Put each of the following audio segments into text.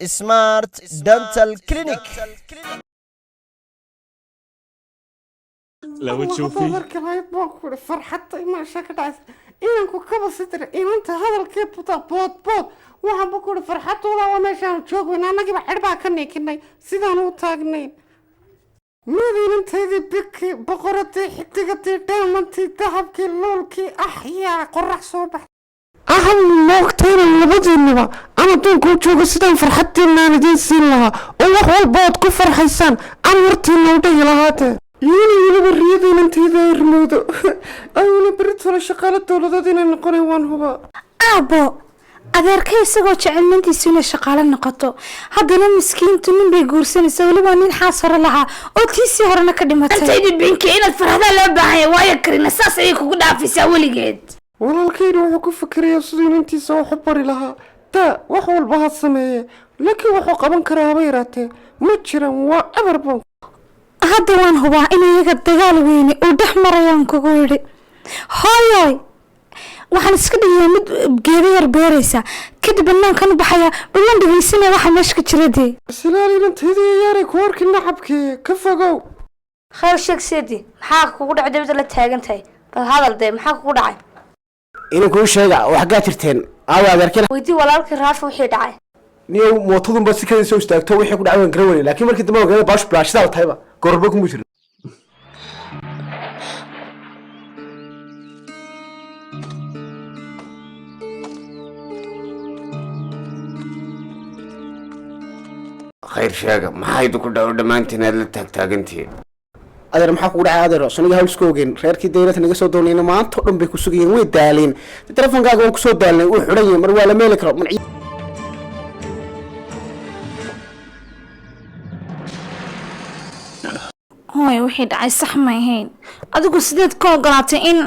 سمارت دنتال كلينيك. لو تشوفي marka ay boqor farxatay ma shaqadaas inanku kaba sidra inanta hadalkee buta bood waxaan boqor farxatooda waa meeshaan joogay anagiba xidhbaa ka neekinay sidaan u taagnay madiinanteedii biki boqoradii xidigadii dheemantii dahabkii loolkii axyaa qorax soo bax ahal moogtayna labadiinaba ama duunkuu jooga sidaan farxadtiinaan idiin siin lahaa oo wax walba ood ku farxaysaan aan wartiina u dhigi lahaatee weliba riyada inanteeda ay rumowdo ayuna beritoole shaqaalo dowladeed inay noqonay waan hubaa aabbo adeerkay isagoo jecel nintiisu inay shaqaalo noqoto haddana miskiintu nin bay guursanaysa weliba nin xaas hore lahaa oo tiisii horena ka dhimatay antaydi binki inaad farxada loo baahanya waayo karina saas ayay kugu dhaafaysaa weligeed walaalkayna wuxuu ku fikirayaa siduu inantiisa wax u bari lahaa taa wax walba ha sameeye laakiin wuxuu qaban karaa haba yaraatee ma jiran waa abarban hadda waan hubaa in iyaga dagaal weyne uu dhex marayaan kugu yidhi hooyoy waxaan iska dhigayaa mid geeda yar beeraysa kadib banaankan u baxaya balan dhegeysanaya waxa meesha ka jira dee silaal inanteedii yaaray ku arki nacabkii ka fogow khayr sheeg seedi maxaa kugu dhacay dibadda la taagan tahay bal hadal dee maxaa kugu dhacay inuu kuu sheega wax gaa jirteen aawa adeerkeen weydii walaalkii raafi wixii dhacay niyow mootadunba si kadii soo istaagto wixii ku dhacay waan garan weyne laakiin markii dambe ogaada baash bilaashada tahayba gorba kuma jirin khayr sheega maxaa idinku dhaw dhammaantiin aad la taagtaagantihiin adeer maxaa kugu dhacay adeero soniga hawlska ogeyn reerkii daylata naga soo doonayna maanta oo dhan bay ku sugayeen way daaleen telefonkaaga waan kusoo daalnay uu xidhan yahay mar waa la meeli karo hooy wixii dhacay sax ma ahayn adigu sideed ka ogolaatay in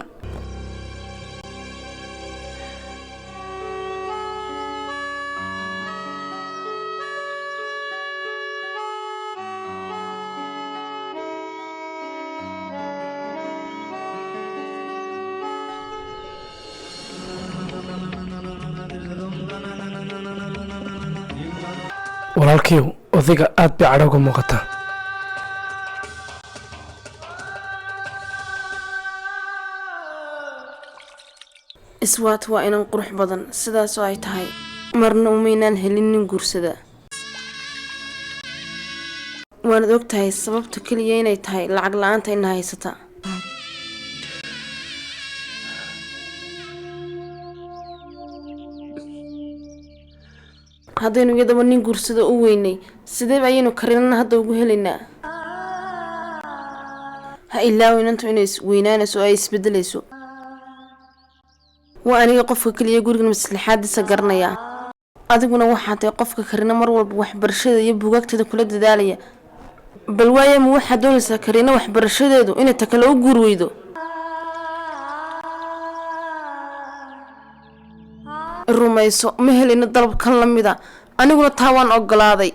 walaalkiiw odayga aad bay cadhowga muuqataa iswaat waa inan qurux badan sidaasoo ay tahay marna umaynaan helin nin guursada waanad og tahay sababta keliya inay tahay lacag la-aanta ina haysata haddaynu iyadaba nin guursada u weynay sideeba ayaynu karinana hadda ugu helaynaa ha ilaawo inantu inay weynaanayso oo ay isbedelayso waa aniga qofka keliya gurigan maslaxaadiisa garanaya adiguna waxaa tahay qofka karina mar walba waxbarashada iyo buugaagteeda kula dadaalaya bal waaye ma waxaad doonaysaa karina waxbarashadeedu inay ta kale u guur weydo rumayso ma helina dalabkan la mida aniguna taa waan ogolaaday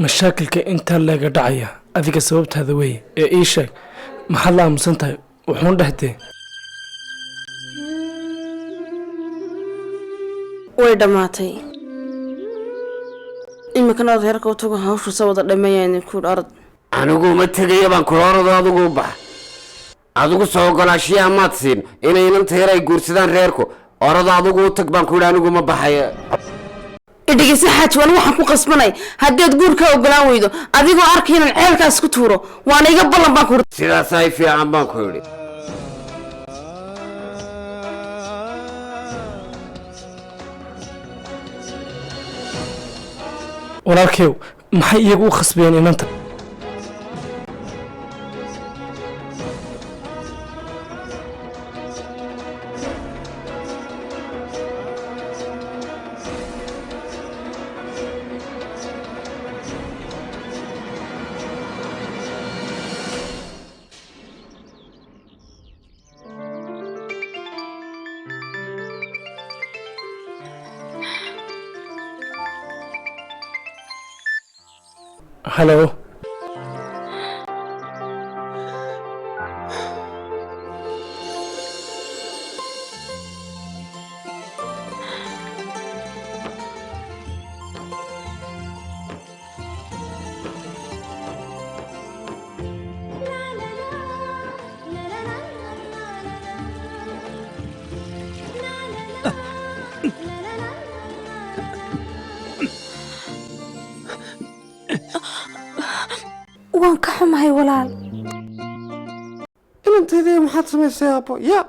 mashaakilka intaa laga dhacaya adiga sababtaada weeye ee ii sheeg maxaad la aamusan tahay wuxuun dhahdee way dhammaatay iminkana ood reerka u tago hawshu sa wada dhammeeyaan kuudh orod anigu ma tegaya baan kula orado adigu u bax adigu soo ogolaashiyaa maad siin inay inanta yar ay guursadaan reerku orado adigu u tag baan ku yidhi anigu ma baxaya idhigaysa xaaji waan waxaan ku qasbanay haddaad guurka ogolaan weydo adigoo arkay inaan ceelkaas ku tuuro waana iga ballan baan ku sidaas ay fiican baan ku yidhi walaalkeew maxay iyagu u khasbeen inanta halo waan ka xumahay walaal. inanteedii maxaad samaysay aabbo ya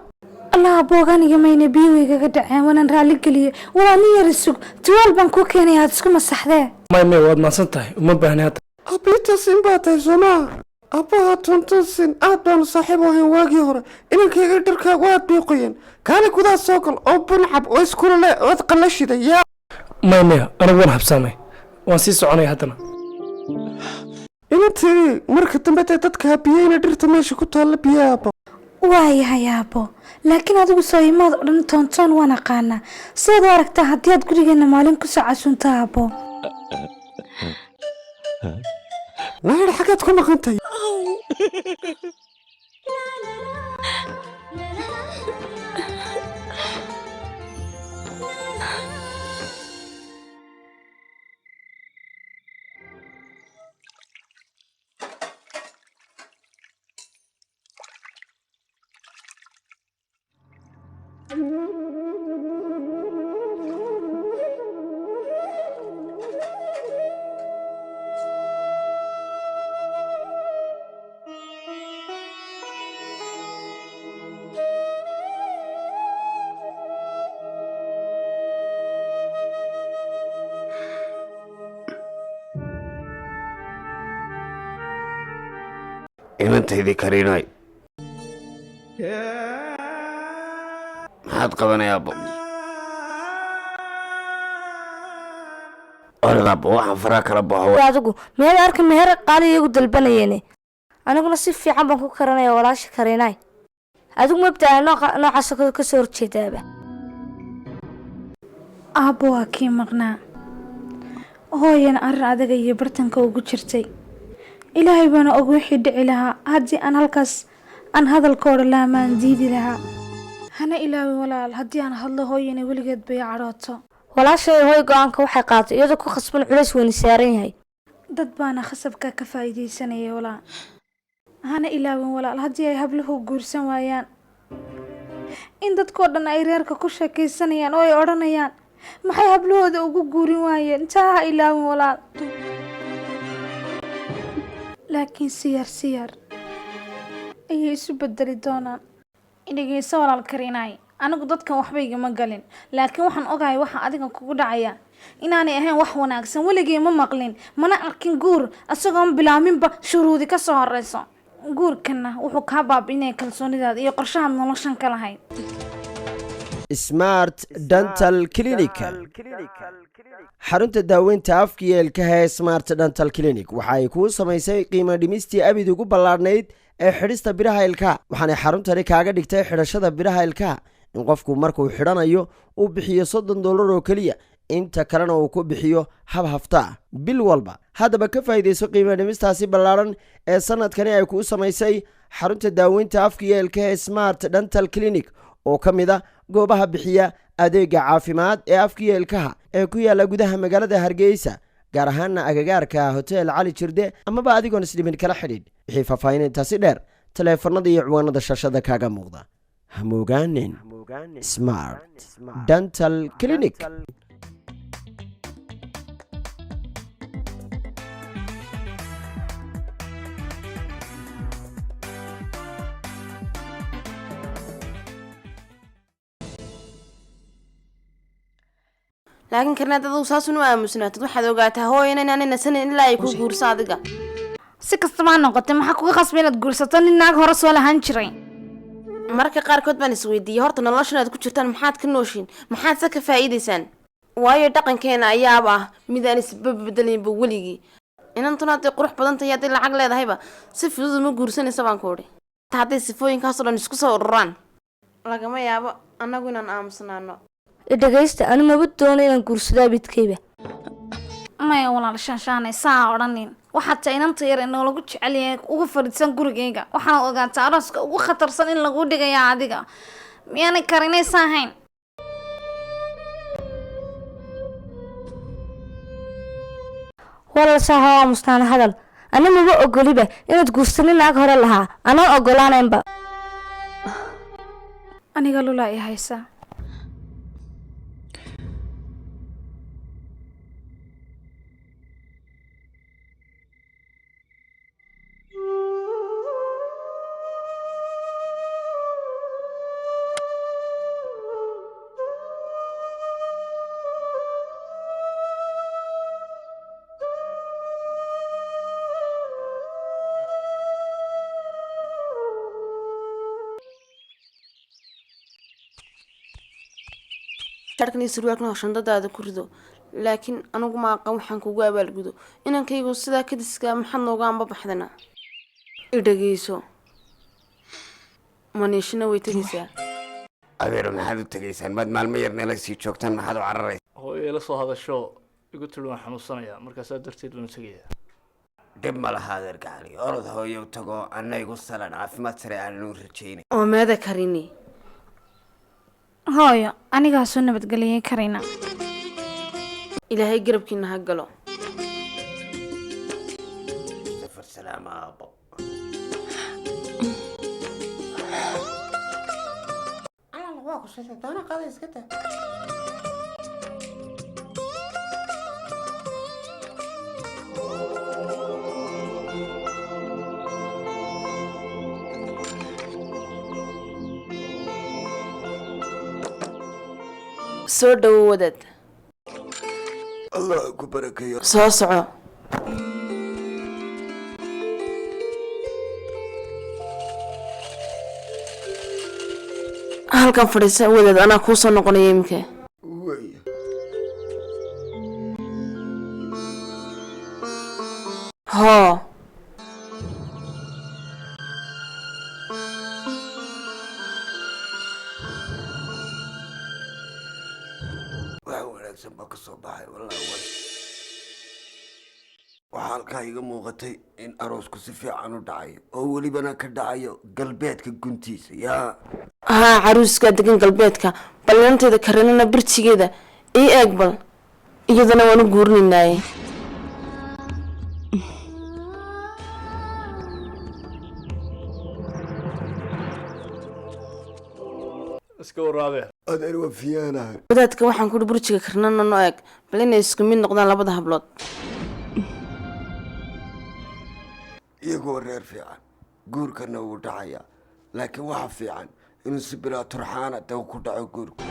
allah booganiga mayna biyoweygaga dhaceen wanan raalli geliye walaal nin yara sug tuwaal baan kuu keenay aad isku masaxdee. may waad mahadsan tahay uma baahni hadda. aabbiitasin baa tahay soomaa aabbaha tontonsin aad baanu saaxiib u ahayn waagii hore inankayga dharkaagu aad bay qoyeen kaali gudaha soo gal oo buncab oo iskulale ood qallashiday yaa may anigu waan habsaamay waan sii soconaya haddana. inanteedii marka dambe dee dadka habiyeyna dhirta meesha ku taalla biyo aabbo waayahay aabbo laakiin adigu soo imaad o dhan toontoon waan aqaanaa sidaad u aragtaa haddii aad gurigeena maalin ku soo casunta aabbo. naadha xaggaad ku maqantahay inantaydii kariinay maxaad qabanaya abbo ordaabbo waxaan faraa kala baxo adigu meel arka meher qaali iyagu dalbanayeen aniguna si fiican baan ku karanaya walaasha kariinay adigu mabtaa noocaas ka soo horjeedaaba aabbo waa kii maqnaa hooyana arrin adaga iyo bartanka ugu jirtay ilaahay baana og wixii dhici lahaa haddii aan halkaas aan hadalkooda laamaan diidi lahaa hana ilaawin walaal haddii aan hadlo hooyana weligeed bay cadhooto walaashay hooy go-aanka waxay qaatay iyadoo ku khasban culays weyni saaran yahay dad baana khasabka ka faa'iidaysanaya walaal hana ilaawin walaal haddii ay habluhu guursan waayaan in dadkoo dhan ay reerka ku sheekaysanayaan oo ay odhanayaan maxay hablahooda ugu guurin waayeen intaa ha ilaawin walaal laakiin siyar ayay isu bedeli doonaan inageysa walaal kariinay anigu dadkan waxba igama galin laakiin waxaan ogahay waxa adiga kugu dhacaya inaanay ahayn wax wanaagsan weligay ma maqlin mana arkin guur asagoon bilaaminba shuruudi ka soo horeyso guurkana wuxuu kaa baabi'inaya kalsoonidaada iyo qorshahaad noloshan ka lahayd. smart dental clinic xarunta daaweynta afka iyo ilkaha ee smart dental clinic waxa ay kuu samaysay qiimo dhimistii abid ugu ballaadhnayd ee xidhista biraha ilkaha waxaanay xaruntani kaaga dhigtay xidhashada biraha ilkaha in qofku markuu xidhanayo uu bixiyo $30 oo keliya inta kalena uu ku bixiyo hab hafta bil walba haddaba ka faa'iidayso qiimo dhimistaasi ballaadhan ee sanadkani ay kuu samaysay xarunta daaweynta afka iyo ilkaha ee smart dental clinic oo ka mid ah goobaha bixiya adeega caafimaad ee afka iyo ilkaha ee ku yaala gudaha magaalada Hargeysa gaar ahaana agagaarka hotel Cali Jirde amaba adigoon isdhimin kala xidhiidh wixii faahfaahintaasi dheer taleefanada iyo ciwaanada shashada kaaga muuqda hamogaanin smart dental clinic. laakiin karnaad aduu saas u aamusnaatid waxaad ogaataa hooyana inaan nasanin ilaa ay ku guurso adiga si kastaba ha noqotay maxaa kuga qasbay inaad guursato nin naag hore soo lahaan jiray marka qaarkood baan isweydiiyey horta noloshan aad ku jirtaan maxaad ka nooshiin maxaad se ka faa'iidaysaan waayo dhaqankeena ayaaba ah midaan isbabbedelinba weligii inantuna hadday qurux badan tahay hadday lacag leedahayba si fudud uma guursanaysa baan ku odhi hadday sifooyinkaasoo dhan isku soo ururaan lagama yaabo annagu inaan aamusnaano dhagaysta anu maba doono inaan guursado abidkayba maya walaal shanshaanay saa odhanin waxaad tahay inanta yar ee noolagu jecel yahay ugu fadhiisan gurigayga waxaana ogaataa arooska ugu khatarsan in lagu dhigaya adiga miyaanay karinaysa ahayn walaal saaha mustaan hadal ana ma ogoliba inaad guursanin naag hore lahaa anaan ogolaanaynba aniga lula ay haysaa sharkani surwaalkan shandadaada ku rido laakiin anigu ma aqaan waxaan kugu abaalgudo inankaygu sidaa kadiska maxaad nooga amba baxdana idhageyso maniishina way tegaysaa adeero maxaad u tegaysaan maad maalmo yar neela sii joogtaan maxaad u cararaysa hooyo ila soo hadasho igu tiri waan xanuunsanayaa markaasaa darteed baan tegayaa dhib ma laha adeer gacali orod hooyo u tago anna igu salan caafimaad sare aanan u rajaynay oo meeda karini hooyo anigaa soo nabadgeliyay karina ilaahay garabkiina ha galo safar salaama aabo waa ku shaqay doona qaada iska taa soo dhawo wadaad allah ku barakeeyo soo soco halkan fadhiisa wadaad anaa kuu soo noqonaya iminka hoo baa ka soo baxay wallahi waxaa halkaa iga muuqatay in aroosku si fiican u dhacayo oo welibana ka dhacayo galbeedka guntiisa yaa haa caruuskaa degan galbeedka ballanteeda karinana birjigeeda ii eeg bal iyadana waan u guurinaynaaye iska waraabe adeer waa fiyaanahay wadaadka waxaan kuhi burjiga karnana no eeg bal inay isku mid noqdaan labada hablood iyagoo reer fiican guurkana wuu dhacayaa laakiin waxa fiican inuu si bilaa turxaana daw ku dhaco guurku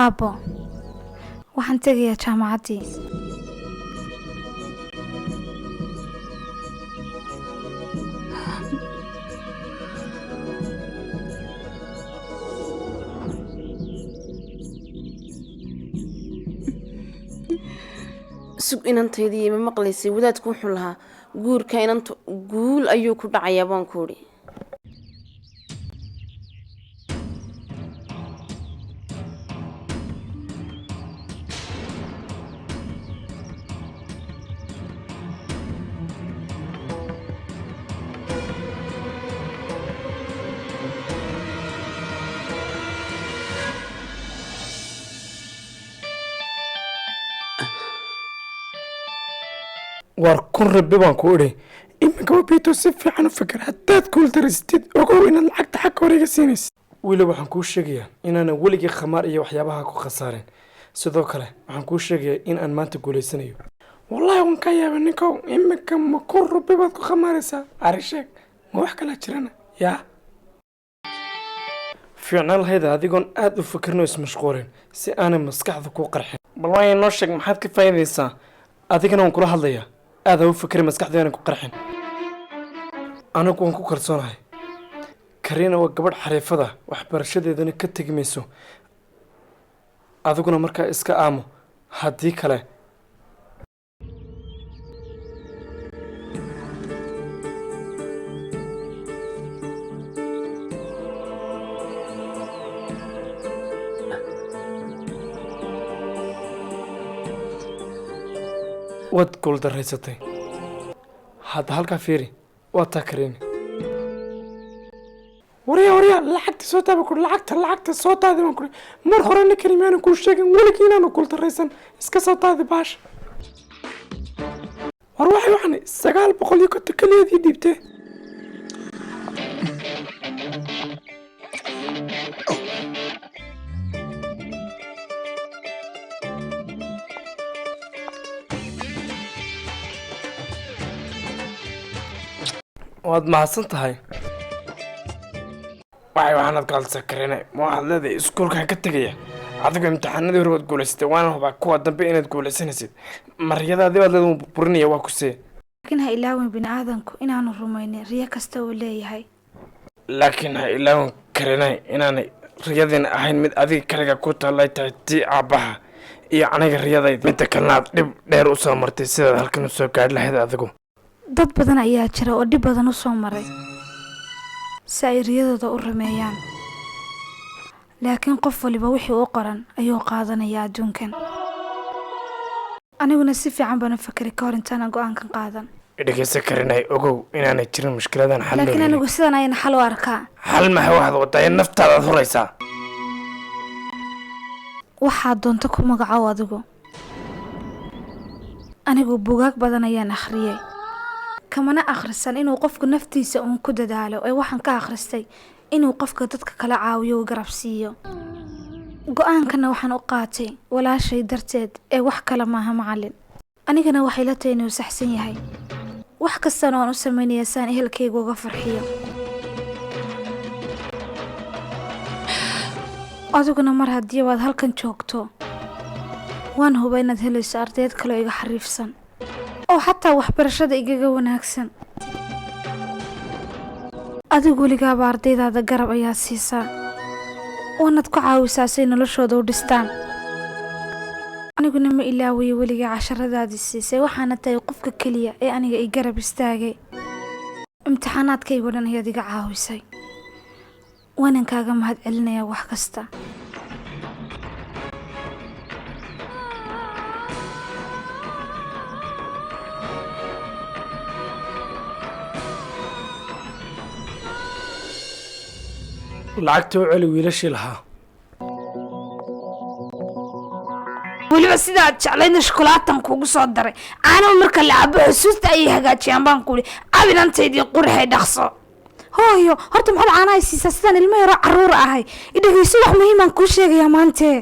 aabbo waxaan tegayaa jaamacaddii sug inantaydii ma maqlaysay wadaadku wuxuu lahaa guurka inanta guul ayuu ku dhacayaa baan ku idhi war kun rabbi baan ku idhi iminka wabiito si fiican u fikir haddaad kuuldaristid ogow inaad lacagta xagga horeyga siinaysid weli waxaan kuu sheegayaa inaanan weligii khamaar iyo waxyaabaha ku khasaareen sidoo kale waxaan kuu sheegayaa in aan maanta guulaysanayo wallaahi waan ka yaaba ninkow iminka ma kun rabbi baad ku khamaaraysaa ari sheeg ma wax kala jirana yaa fiicnaan lahayda adigoon aada u fikirno ismashquulin si aanay maskaxda kuu qarxin bal waaya noo sheeg maxaad ka faa'iidaysaa adigana waan kula hadlayaa aada u fikray maskaxdeena ku qarxin anigu waan ku kalsoonahay kariina waa gabadh xariifada waxbarashadeedana ka tegi mayso adiguna markaa iska aamo haddii kale waad guuldarraysatay hadda halkaa fiiri waa taa kariini waryaa lacagta soo taaba kuri lacagta soo taadi baan kuri mar horena karim aanan kuu sheegin weligii inaanu guuldarraysan iska soo taadi baasha war waxaan 950 keliyaadii dhiibtee waad mahadsan tahay waxaanad gaalsa karinay ma waxaad leedahay iskuulkaan ka tegaya adigu imtixaanadii hore waad guulaysatay waana hubaa kuwa dambe inaad guulaysanaysid maryadaadii baad leedahay burinaya waa kusee laakiin ha ilaawin bini aadanku inaanu rumaynin riyo kasta uu leeyahay laakiin ha ilaawin karinay inaanay riyadiina ahayn mid adiga kaliga ku taalay tahay tii aabbaha iyo aniga riyadayda midda kalena aad dhib dheer u soo martay sidaad halkan u soo gaadhi lahayd adigu dad badan ayaa jira oo dhib badan u soo maray si ay riyadooda u rumeeyaan laakiin qof waliba wixii u qoran ayuu qaadanayaa adduunkan aniguna si fiican baan u fakeray ka hor intaanan go-aankan qaadan dhegeysa karinay ogow inaanay jirin mushkiladan xal laakiin anigu sidan ayaan xal u arkaa xal maxay waxaad wadaa in naftaadaad huraysaa waxaad doonto ku magacow adigu anigu buugaag badan ayaan akhriyay kamana akhrisan inuu qofku naftiisa uun ku dadaalo ee waxaan ka akhristay inuu qofka dadka kala caawiyo u garab siiyo go-aankana waxaan u qaatay walaashay darteed ee wax kale maaha macallin anigana waxay la tahay inuu saxsan yahay wax kastana waan u samaynayaa saan ehelkayga uga farxiyo adiguna mar haddii waad halkan joogto waan huba inaad helayso ardayd kaloo iga xariifsan oo xataa waxbarashada igaga wanaagsan adigu weligaaba ardaydaada garab ayaad siisaa waanaad ku caawisaa say noloshooda u dhistaan aniguna ma ilaawayo weligaa casharadaadii siisay waxaana tahay qofka keliya ee aniga i garab istaagay imtixaanaadkaygo dhan ayaad iga caawisay waanan kaaga mahad celinayaa wax kasta lacagta u celi wiilashii lahaa weliba sidaad jeclayna shukulaatan kuugu soo daray aanaba marka la cabo xusuusta ayay hagaajiyaan baan kuuhi cabinantaydii qurixay dhaqso hooyo horta maxaad caanahay siisaa sidaan ilmo yaroo carruur ahay idhegeyso wax muhiimaan kuu sheegayaa maantee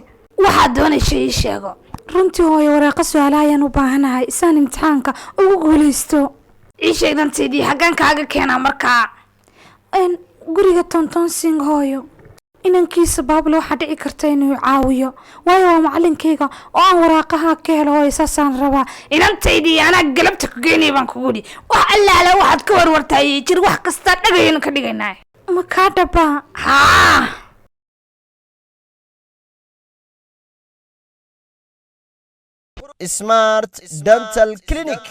waxaad doonaysa ii sheego runtii hooyo wareeqa su-aalaha ayaan u baahanahay isaan imtixaanka ugu guulaysto ii sheegdantaydii xaggaan kaaga keenaa markaa guriga tontonsiing hooyo inankiisa baable waxaa dhici karta inuu caawiyo waayo waa macalinkayga oo aan waraaqaha ka helo hooyo saasaan rabaa inantaydii anaa galabta ku geynaya baan kugu dhi wax allaala waxaad ka warwartaayey jir wax kastaa dhagayanu ka dhigaynaa ma kaa dhabaa haa Smart Dental Clinic